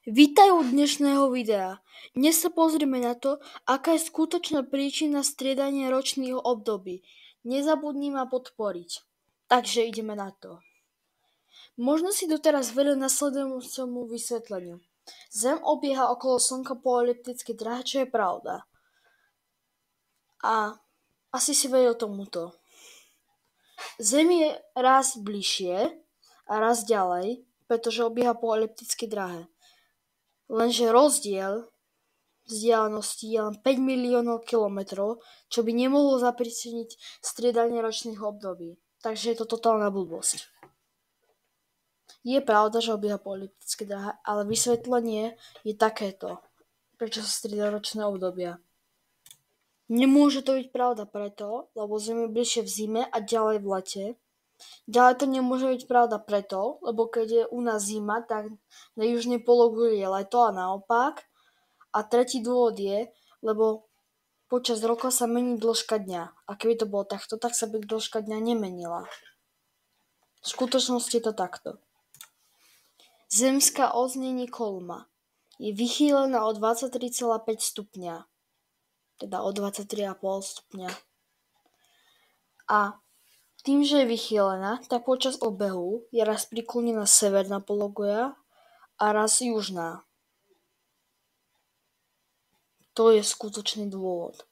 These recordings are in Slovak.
Vítaj u dnešného videa. Dnes sa pozrieme na to, aká je skutočná príčina striedania ročných období. Nezabudni ma podporiť. Takže ideme na to. Možno si doteraz veril nasledujúcemu vysvetleniu. Zem obieha okolo Slnka po eliptickej dráhe, čo je pravda. A asi si veril tomuto. Zem je raz bližšie a raz ďalej, pretože obieha po eliptickej dráhe. Lenže rozdiel vzdialenosti je len 5 miliónov kilometrov, čo by nemohlo zapríčiniť striedanie ročných období. Takže je to totálna blbosť. Je pravda, že obieha po eliptickej dráhe, ale vysvetlenie je takéto. Prečo sa striedajú ročné obdobia? Nemôže to byť pravda preto, lebo Zem je bližšie v zime a ďalej v lete. Ďalej to nemôže byť pravda preto, lebo keď je u nás zima, tak na južnej pologuli je leto a naopak. A tretí dôvod je, lebo počas roka sa mení dĺžka dňa. A keby to bolo takto, tak sa by dĺžka dňa nemenila. V skutočnosti je to takto. Zemská os není kolma. Je vychýlená o 23,5 stupňa. Teda o 23,5 stupňa. A tým, že je vychýlená, tak počas obehu je raz priklonená severná pologuľa a raz južná. To je skutočný dôvod.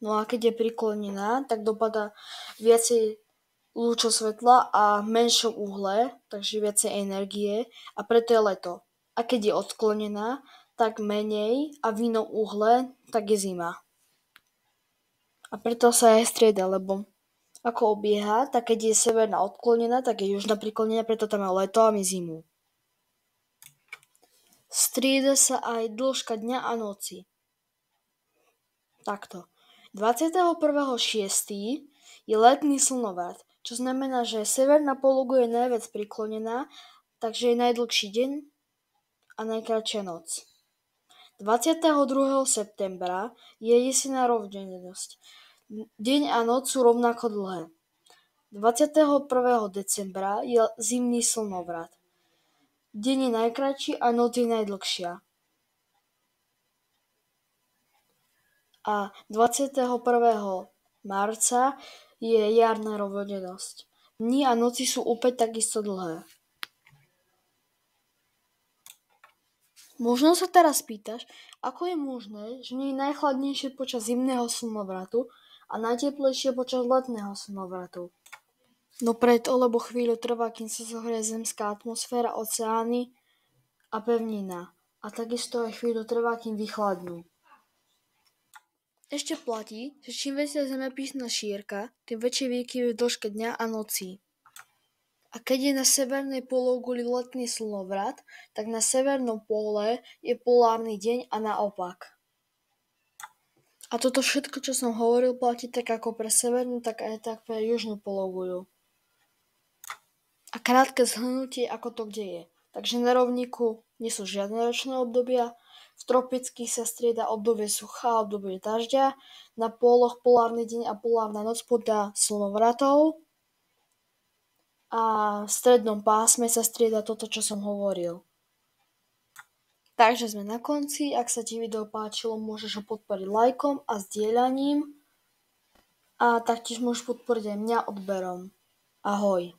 No a keď je priklonená, tak dopadá viacej lúčov svetla a menšom uhle, takže viacej energie a preto je leto. A keď je odklonená, tak menej a v inom uhle, tak je zima. A preto sa aj strieda, lebo ako obieha, tak keď je severná odklonená, tak je južná priklonená, preto tam je leto a my zimu. Strieda sa aj dĺžka dňa a noci. Takto. 21.6. je letný slnovrat, čo znamená, že severná pologuľa je najviac priklonená, takže je najdlhší deň a najkratšia noc. 22. septembra je jesenná rovnodennosť. Deň a noc sú rovnako dlhé. 21. decembra je zimný slnovrat. Deň je najkratší a noc je najdlhšia. A 21. marca je jarná rovnodennosť. Dni a noci sú opäť takisto dlhé. Možno sa teraz pýtaš, ako je možné, že nie je najchladnejšie počas zimného slnovratu a najteplejšie počas letného slnovratu. No preto, lebo chvíľu trvá, kým sa zohrie zemská atmosféra, oceány a pevnina. A takisto aj chvíľu trvá, kým vychladnú. Ešte platí, že čím väčšia zemepisná šírka, tým väčšie výkyvy v dĺžke dňa a noci. A keď je na severnej pologuli letný slnovrat, tak na severnom póle je polárny deň a naopak. A toto všetko, čo som hovoril, platí tak ako pre severnú, tak aj tak pre južnú pologuľu. A krátke zhrnutie, ako to kde je. Takže na rovníku nie sú žiadne ročné obdobia, v tropických sa strieda obdobie sucha a obdobie dažďa, na póloch polárny deň a polárna noc podľa slnovratov a v strednom pásme sa strieda toto, čo som hovoril. Takže sme na konci, ak sa ti video páčilo, môžeš ho podporiť lajkom a zdieľaním a taktiež môžeš podporiť aj mňa odberom. Ahoj.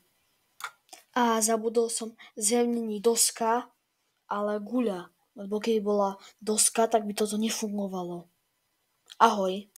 A zabudol som, zem není doska, ale guľa. Lebo keby bola doska, tak by toto nefungovalo. Ahoj.